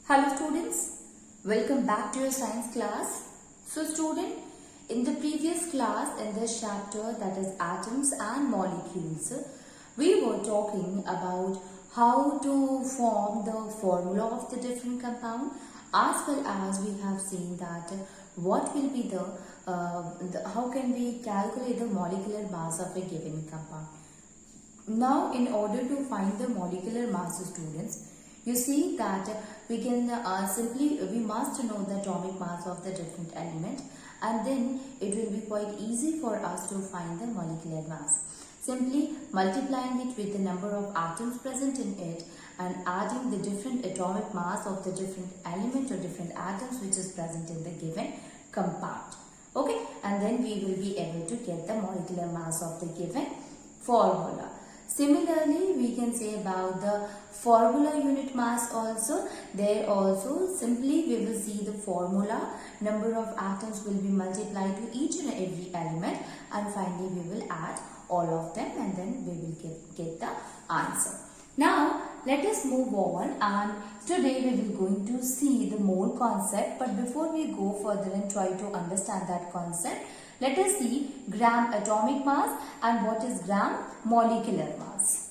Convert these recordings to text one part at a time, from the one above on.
Hello students, welcome back to your science class. So student, in the previous class in this chapter, that is atoms and molecules, we were talking about how to form the formula of the different compound, as well as we have seen that what will be how can we calculate the molecular mass of a given compound. Now in order to find the molecular mass, students, you see that we can we must know the atomic mass of the different element, and then it will be quite easy for us to find the molecular mass. Simply multiplying it with the number of atoms present in it and adding the different atomic mass of the different element or different atoms which is present in the given compound. Okay, and then we will be able to get the molecular mass of the given formula. Similarly, we can say about the formula unit mass also. There also simply we will see the formula, number of atoms will be multiplied to each and every element, and finally we will add all of them, and then we will get the answer. Now let us move on, and today we will going to see the mole concept, but before we go further and try to understand that concept, let us see gram atomic mass and what is gram molecular mass.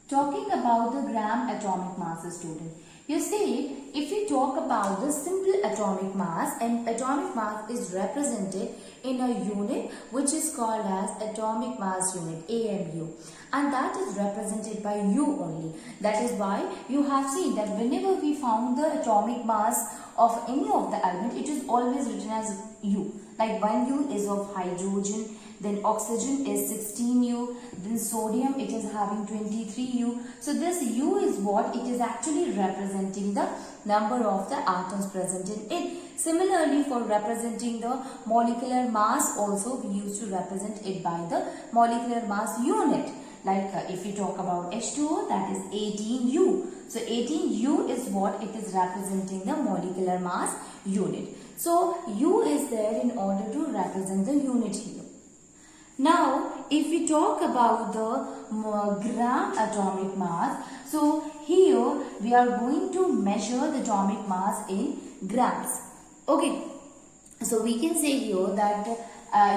Talking about the gram atomic mass, student. You see, if we talk about the simple atomic mass, and atomic mass is represented in a unit which is called as atomic mass unit, AMU, and that is represented by U only. That is why you have seen that whenever we found the atomic mass of any of the element, it is always written as U. Like 1 U is of hydrogen, then oxygen is 16 U, then sodium it is having 23 U. So this U is what it is actually representing the number of the atoms present in it. Similarly, for representing the molecular mass also, we used to represent it by the molecular mass unit. Like if you talk about H2O, that is 18U. So 18U is what it is representing the molecular mass unit. So U is there in order to represent the unit here. Now, if we talk about the gram atomic mass, so here we are going to measure the atomic mass in grams. Okay, so we can say here that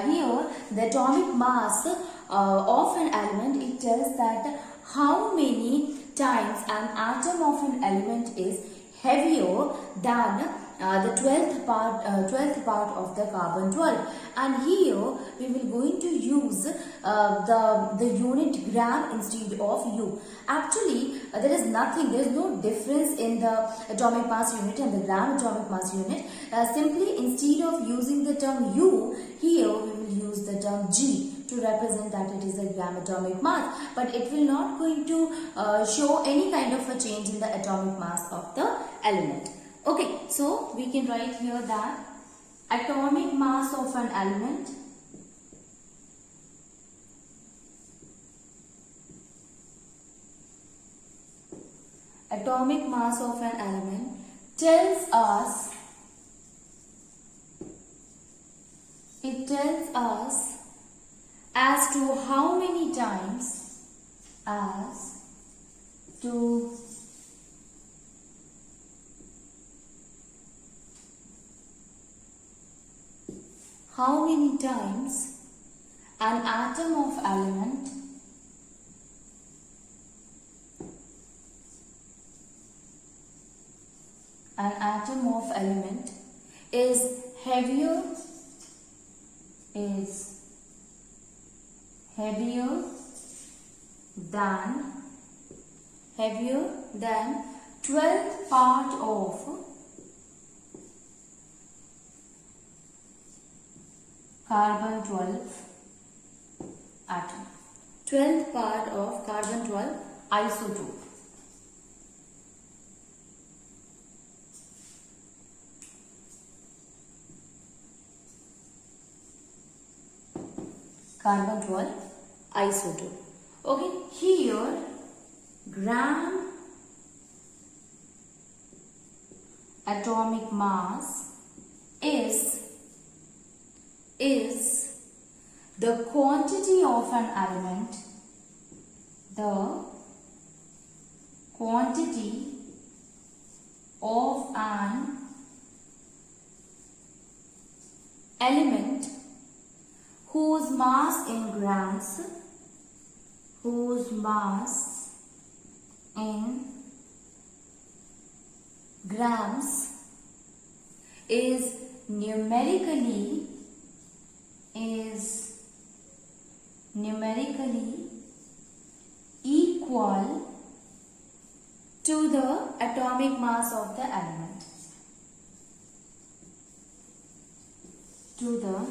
here the atomic mass of an element, it tells that how many times an atom of an element is heavier than the 12th part of the carbon 12, and here we will going to use the unit gram instead of U. Actually there is no difference in the atomic mass unit and the gram atomic mass unit. Simply instead of using the term U, here we will use the term G to represent that it is a gram atomic mass, but it will not going to show any kind of a change in the atomic mass of the element. Okay, so we can write here that atomic mass of an element tells us as to how many times an atom of element is heavier than 12th part of carbon 12 atom. 12th part of carbon 12 isotope. Carbon 12 isotope. Okay, here gram atomic mass is the quantity of an element the quantity of an element whose mass in grams, whose mass in grams is numerically equal to the atomic mass of the element. To the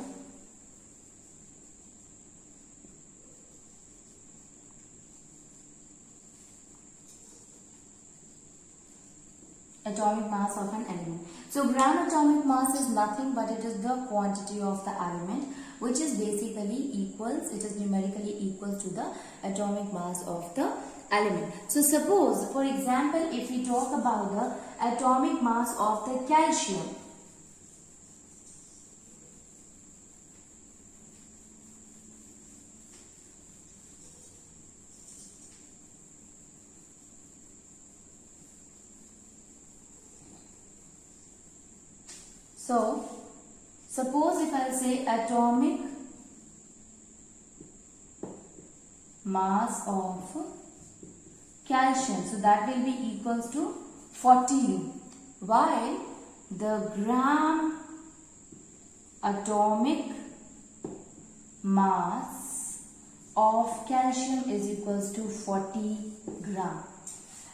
atomic mass of an element. So gram atomic mass is nothing but it is the quantity of the element which is basically equals, it is numerically equal to the atomic mass of the element. So suppose, for example, if we talk about the atomic mass of the calcium. So, suppose if I say atomic mass of calcium, so that will be equals to 40U, while the gram atomic mass of calcium is equals to 40 gram.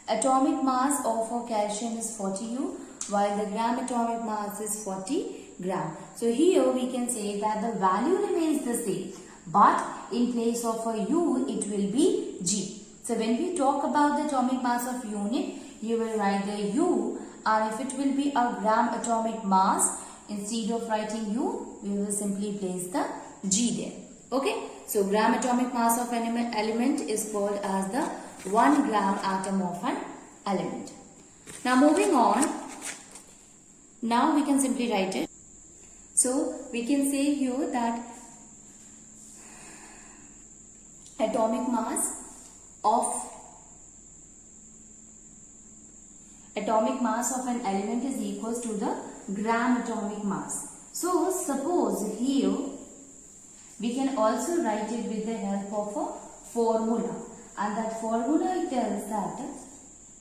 Atomic mass of calcium is 40U, while the gram atomic mass is 40 gram. So here we can say that the value remains the same, but in place of a U it will be G. So when we talk about the atomic mass of unit, you will write the U, and if it will be a gram atomic mass, instead of writing U, we will simply place the G there. Okay, so gram atomic mass of an element is called as the 1 gram atom of an element. Now moving on. Now we can simply write it. So we can say here that atomic mass of an element is equals to the gram atomic mass. So suppose here we can also write it with the help of a formula, and that formula tells that,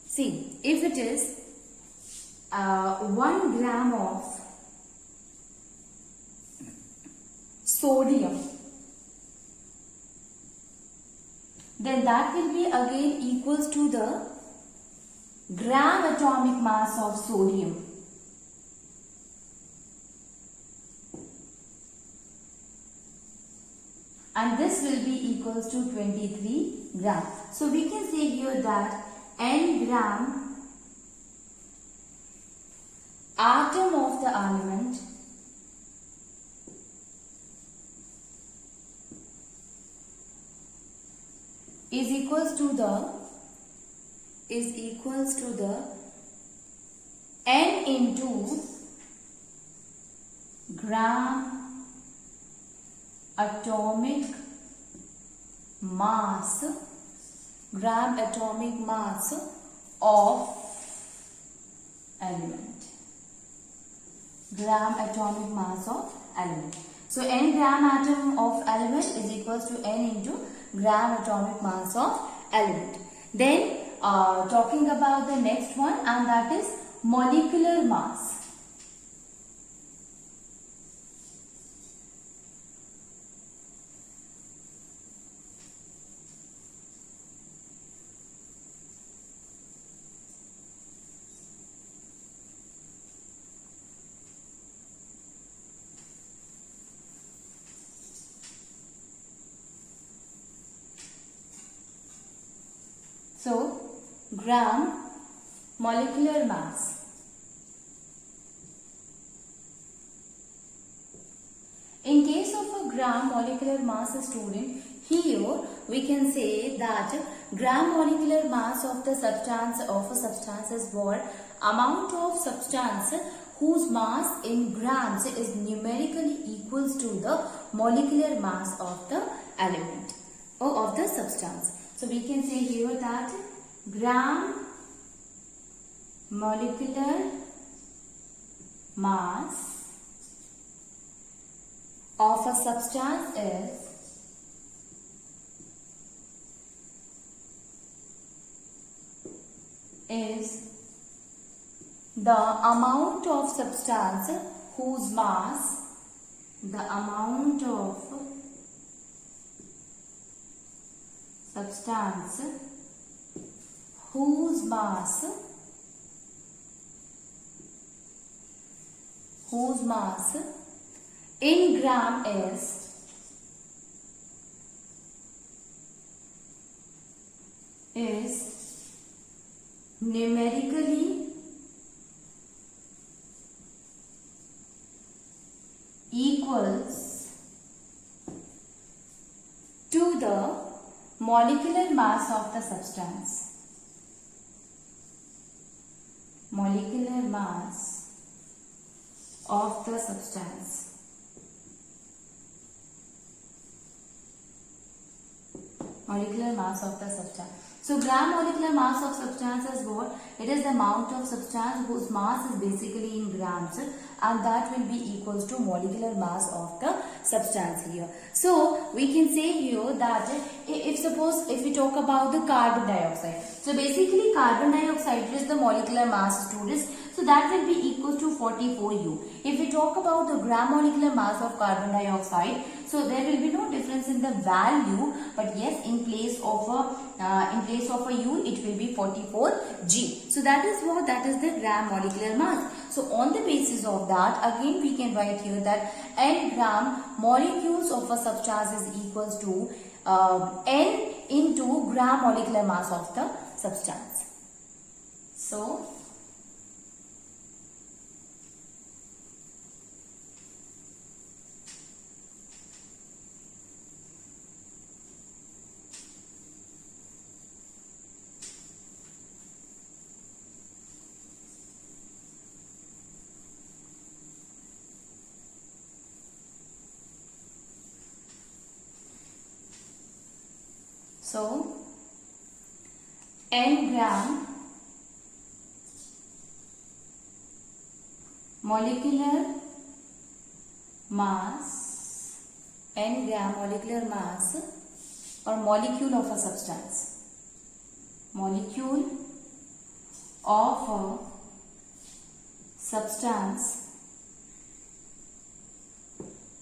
see, if it is 1 gram of sodium, then that will be again equals to the gram atomic mass of sodium. And this will be equals to 23 gram. So we can say here that n gram atom of the element is equals to the n into gram atomic mass of element. Gram atomic mass of element. So n gram atom of element is equals to n into gram atomic mass of element. Then talking about the next one, and that is molecular mass. So, gram molecular mass. In case of a gram molecular mass, student, here we can say that gram molecular mass of the substance is what? Amount of substance whose mass in grams is numerically equals to the molecular mass of the element or of the substance. So we can say here that gram molecular mass of a substance is the amount of substance whose mass, the amount of substance whose mass in gram is numerically equals to the molecular mass of the substance. Molecular mass of the substance. Molecular mass of the substance. So gram molecular mass of substance is what? It is the amount of substance whose mass is basically in grams, and that will be equals to molecular mass of the substance here. So we can say here that if we talk about the carbon dioxide. So basically carbon dioxide is the molecular mass, students. So that will be equal to 44U. If we talk about the gram molecular mass of carbon dioxide, so there will be no difference in the value, but yes, in place of a U, it will be 44G. So that is what, that is the gram molecular mass. So on the basis of that, again we can write here that N gram molecules of a substance is equals to N into gram molecular mass of the substance. So N gram molecular mass, N gram molecular mass or molecule of a substance. Molecule of a substance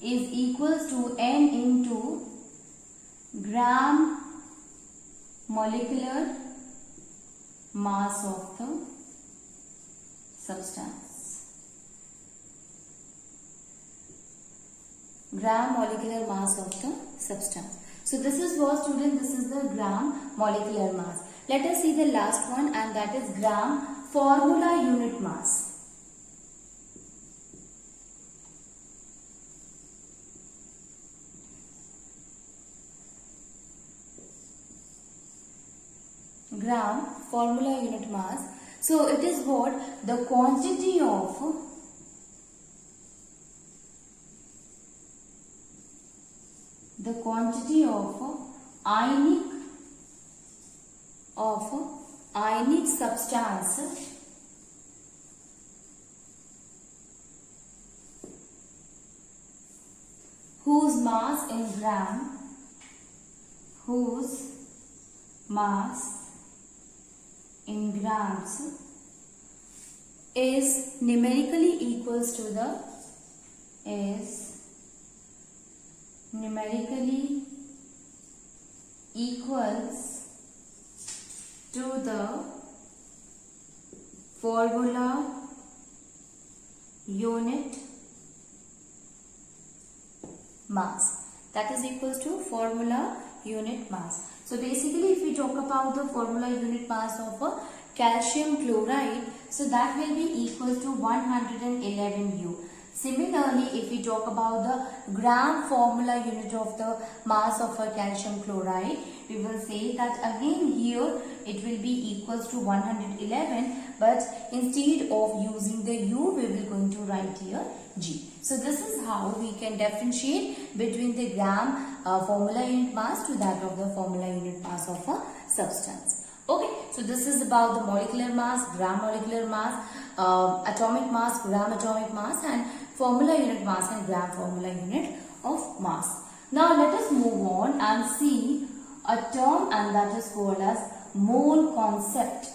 is equals to N into gram molecular mass of the substance. Gram molecular mass of the substance. So this is what, student, this is the gram molecular mass. Let us see the last one, and that is gram formula unit mass. Gram formula unit mass. So it is what? The quantity of ionic substance whose mass in gram, whose mass in grams is numerically equals to the formula unit mass. That is equals to formula unit mass. So basically if we talk about the formula unit mass of a calcium chloride, so that will be equal to 111U. Similarly, if we talk about the gram formula unit of the mass of a calcium chloride, we will say that again here it will be equals to 111, but instead of using the U, we will going to write here G. So this is how we can differentiate between the gram formula unit mass to that of the formula unit mass of a substance. Okay, so this is about the molecular mass, gram molecular mass, atomic mass, gram atomic mass, and formula unit mass and gram formula unit of mass. Now let us move on and see a term, and that is called as mole concept.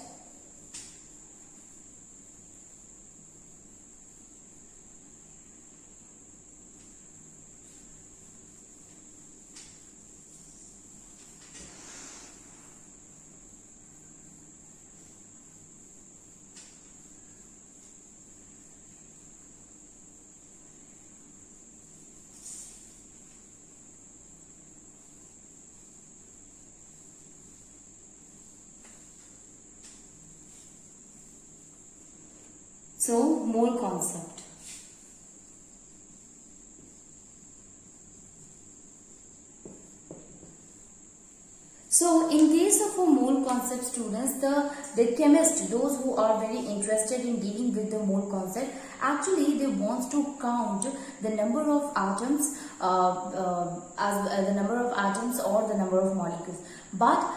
So, mole concept. So, in case of a mole concept, students, the chemist, those who are very interested in dealing with the mole concept, actually they want to count the number of atoms as the number of atoms or the number of molecules. But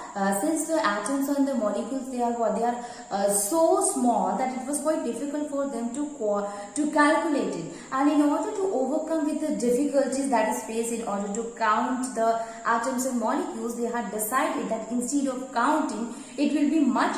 since the atoms and the molecules, they are so small that it was quite difficult for them to calculate it. And in order to overcome with the difficulties that is faced in order to count the atoms and molecules, they had decided that instead of counting, it will be much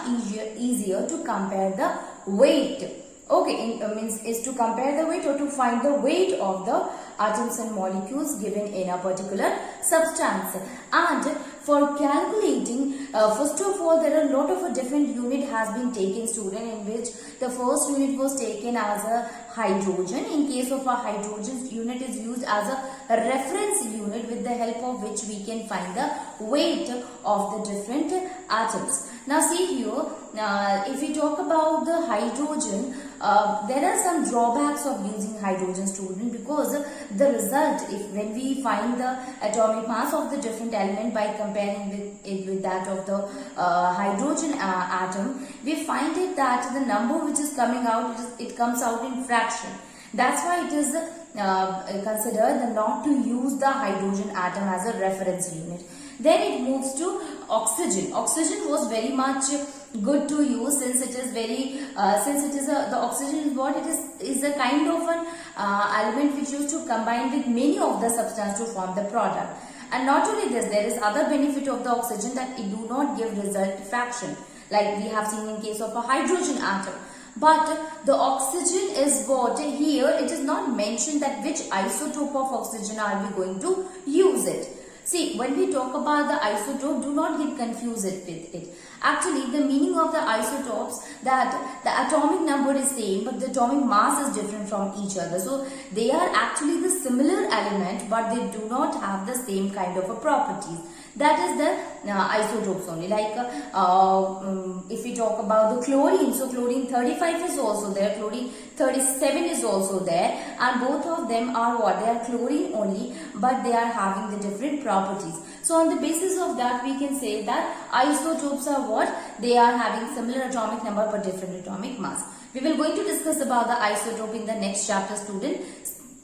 easier to compare the weight. Okay, means is to compare the weight or to find the weight of the atoms and molecules given in a particular substance. And for calculating, first of all, there are a lot of a different unit has been taken, student, in which the first unit was taken as a hydrogen. In case of a hydrogen, unit is used as a reference unit with the help of which we can find the weight of the different atoms. Now see here, if we talk about the hydrogen, there are some drawbacks of using hydrogen, student, because the result, if when we find the atomic mass of the different element by comparing with that of the hydrogen atom, we find it that the number which is coming out, it comes out in fraction. That's why it is considered not to use the hydrogen atom as a reference unit. Then it moves to oxygen. Oxygen was very much good to use, since it is very the oxygen is what it is a kind of an element which used to combine with many of the substance to form the product. And not only this, there is other benefit of the oxygen, that it do not give result fraction like we have seen in case of a hydrogen atom. But the oxygen is what here it is not mentioned that which isotope of oxygen are we going to use it. See, when we talk about the isotope, do not get confused with it. Actually, the meaning of the isotopes, that the atomic number is same, but the atomic mass is different from each other. So, they are actually the similar element, but they do not have the same kind of a properties. That is the isotopes only. Like if we talk about the chlorine, so chlorine 35 is also there, chlorine 37 is also there, and both of them are what? They are chlorine only, but they are having the different properties. So on the basis of that, we can say that isotopes are what? They are having similar atomic number but different atomic mass. We will going to discuss about the isotope in the next chapter, student.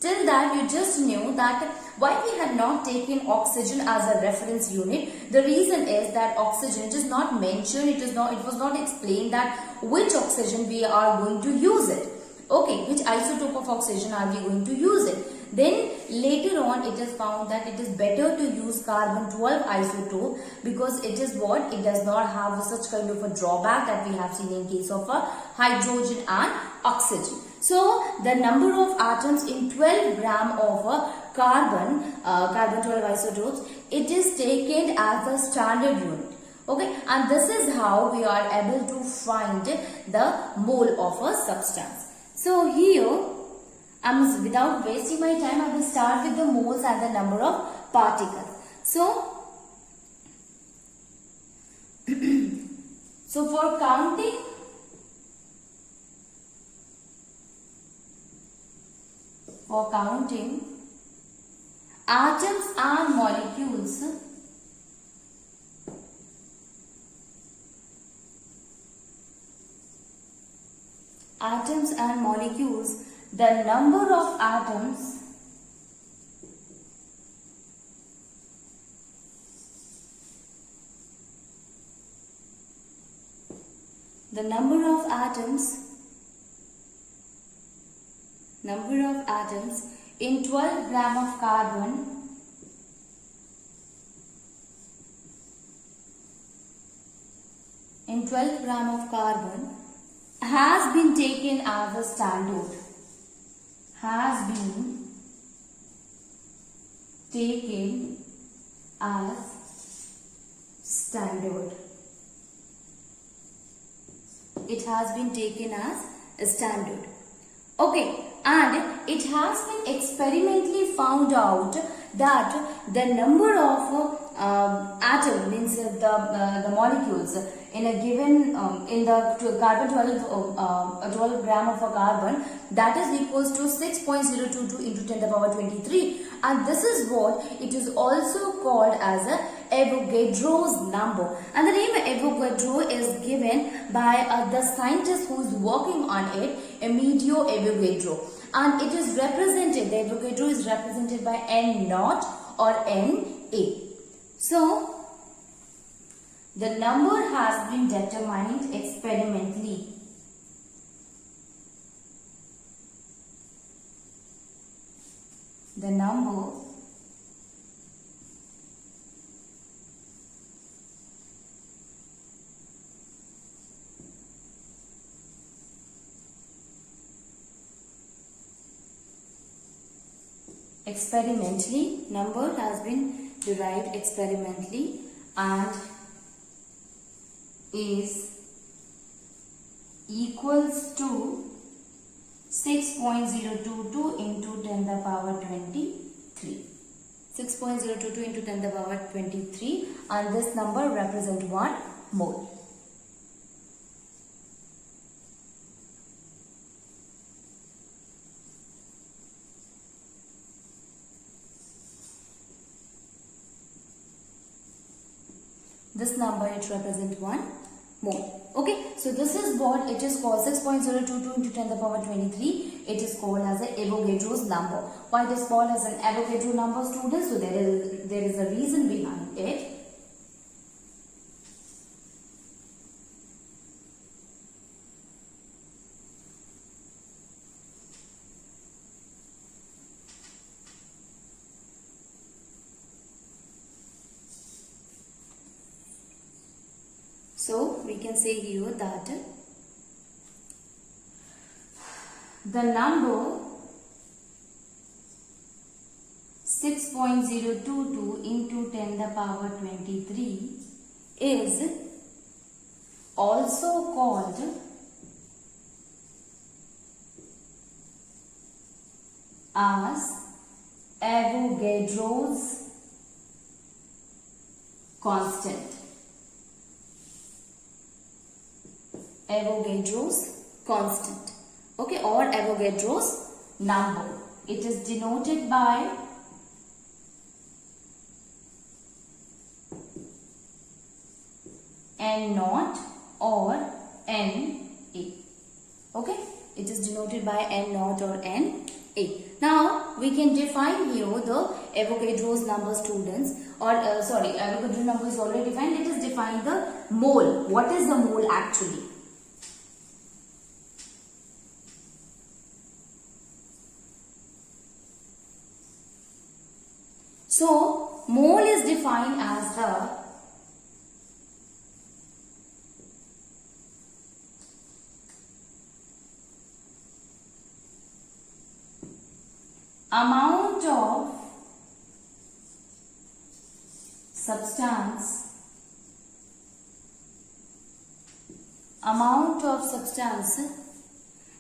Till that, you just knew that why we had not taken oxygen as a reference unit. The reason is that oxygen is not mentioned, it was not explained that which oxygen we are going to use it. Okay, which isotope of oxygen are we going to use it? Then later on it is found that it is better to use carbon 12 isotope, because it is what? It does not have such kind of a drawback that we have seen in case of a hydrogen and oxygen. So the number of atoms in 12 gram of a carbon 12 isotopes, it is taken as a standard unit. Okay, and this is how we are able to find the mole of a substance. So here, without wasting my time, I will start with the moles and the number of particles. So for counting, atoms and molecules, atoms and molecules, the number of atoms in 12 gram of carbon has been taken as a standard. It has been taken as a standard. Okay, and it has been experimentally found out that the number of atom means the molecules in a given in the carbon 12 gram of a carbon, that is equals to 6.022 into 10 to the power 23, and this is what it is also called as a Avogadro's number, and the name Avogadro is given by the scientist who is working on it, Amedeo Avogadro, and it is represented, the Avogadro is represented by N0 or Na. So the number has been determined experimentally. The number number has been derived experimentally and is equals to 6.022 into 10 to the power 23. 6.022 into 10 to the power 23, and this number represents 1 mole. This number, it represents 1 mole. Okay, so this is what it is called, 6.022 into 10 to the power 23. It is called as a Avogadro's number. Why it is called as an Avogadro number, students? So there is a reason behind it. So we can say here that the number 6.022 into 10 to the power 23 is also called as Avogadro's constant. Avogadro's constant, okay, or Avogadro's number. It is denoted by N0 or Na. Okay, it is denoted by N0 or Na. Now we can define here the Avogadro's number, students, or Avogadro number is already defined. Let us define the mole. What is the mole actually? So, mole is defined as the amount of substance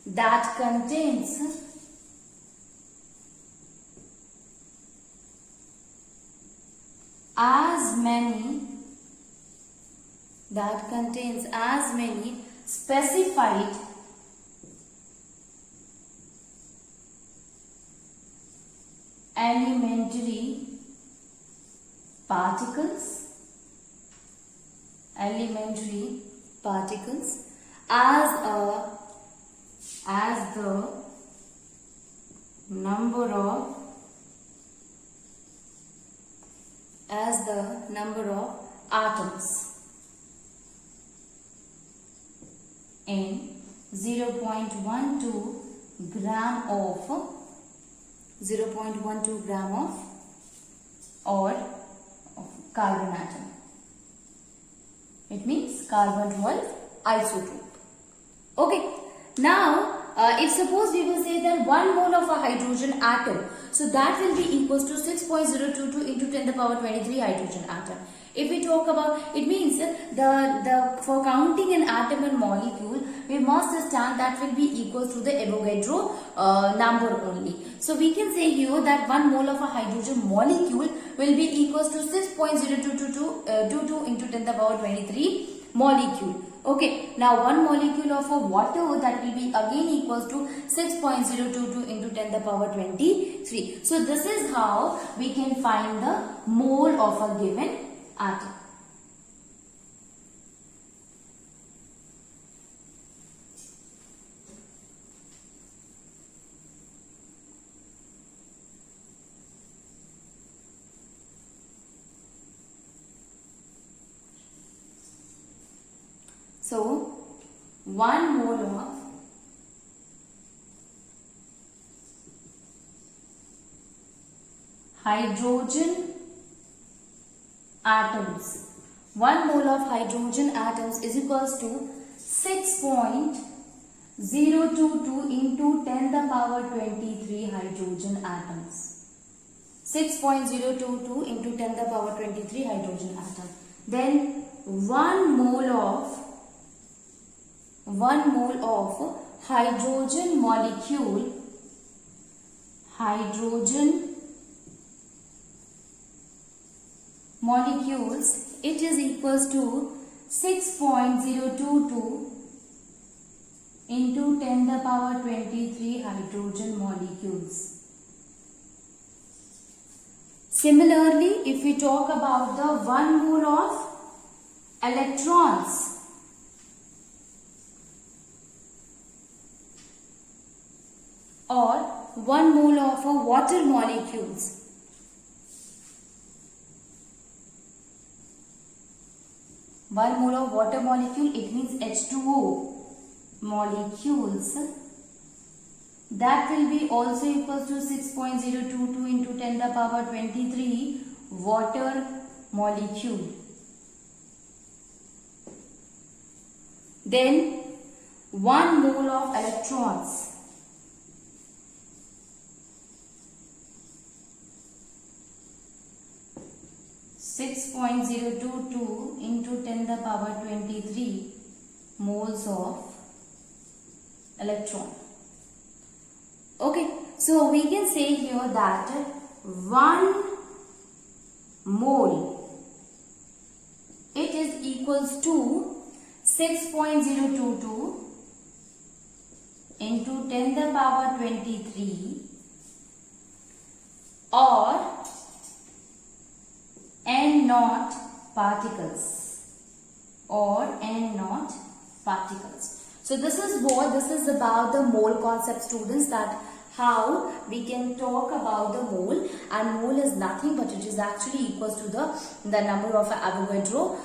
that contains as many specified elementary particles as a as the number of atoms in 0.12 gram of carbon atom. It means carbon 12 isotope. Okay. Now, if suppose we will say that 1 mole of a hydrogen atom, so that will be equals to 6.022 into 10 to the power 23 hydrogen atom. If we talk about, it means for counting an atom and molecule, we must understand that will be equal to the Avogadro number only. So we can say here that 1 mole of a hydrogen molecule will be equals to 6.0222 into 10 to the power 23 molecule. Okay, now 1 molecule of a water, that will be again equals to 6.022 into 10 to the power 23. So this is how we can find the mole of a given atom. So 1 mole of hydrogen atoms. 1 mole of hydrogen atoms is equals to 6.022 into 10 the power 23 hydrogen atoms. 6.022 into 10 the power 23 hydrogen atom. Then 1 mole of hydrogen molecules, it is equals to 6.022 into 10 the power 23 hydrogen molecules. Similarly, if we talk about the 1 mole of electrons, or 1 mole of water molecules, it means H2O molecules, that will be also equals to 6.022 into 10 the power 23 water molecule. Then 1 mole of electrons, (6.022 into 10 the power 23 moles of electron. Okay, so we can say here that 1 mole, it is equals to 6.022 into 10 the power 23 or N naught particles, So this is about the mole concept, students, that how we can talk about the mole, and mole is nothing but it is actually equals to the number of Avogadro,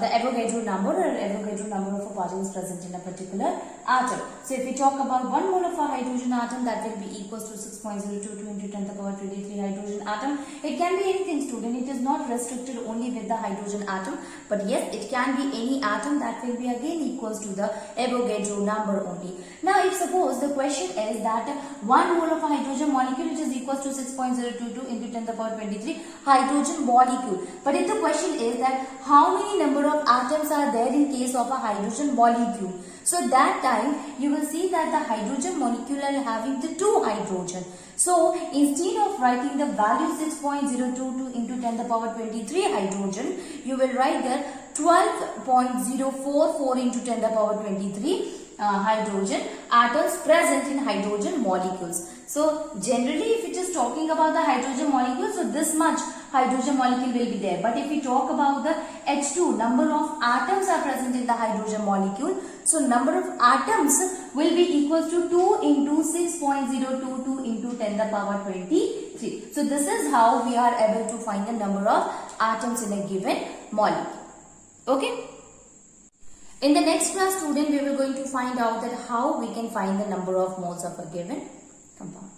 the Avogadro number, or Avogadro number of particles present in a particular atom. So if we talk about 1 mole of a hydrogen atom, that will be equals to 6.022 into 10 to the power 23 hydrogen atom. It can be anything, student. It is not restricted only with the hydrogen atom, but yes, it can be any atom. That will be again equals to the Avogadro number only. Now, if suppose the question is that 1 mole of a hydrogen molecule, which is equals to 6.022 into 10 to the power 23 hydrogen molecule. But if the question is that how many number of atoms are there in case of a hydrogen molecule, so that time you will see that the hydrogen molecule are having the 2 hydrogen. So instead of writing the value 6.022 into 10 to the power 23 hydrogen, you will write there 12.044 into 10 to the power 23 hydrogen atoms present in hydrogen molecules. So generally, if it is talking about the hydrogen molecule, so this much hydrogen molecule will be there. But if we talk about the H2, number of atoms are present in the hydrogen molecule. So number of atoms will be equal to 2 into 6.022 into 10 the power 23. So this is how we are able to find the number of atoms in a given molecule. Okay. In the next class, student, we will going to find out that how we can find the number of moles of a given compound.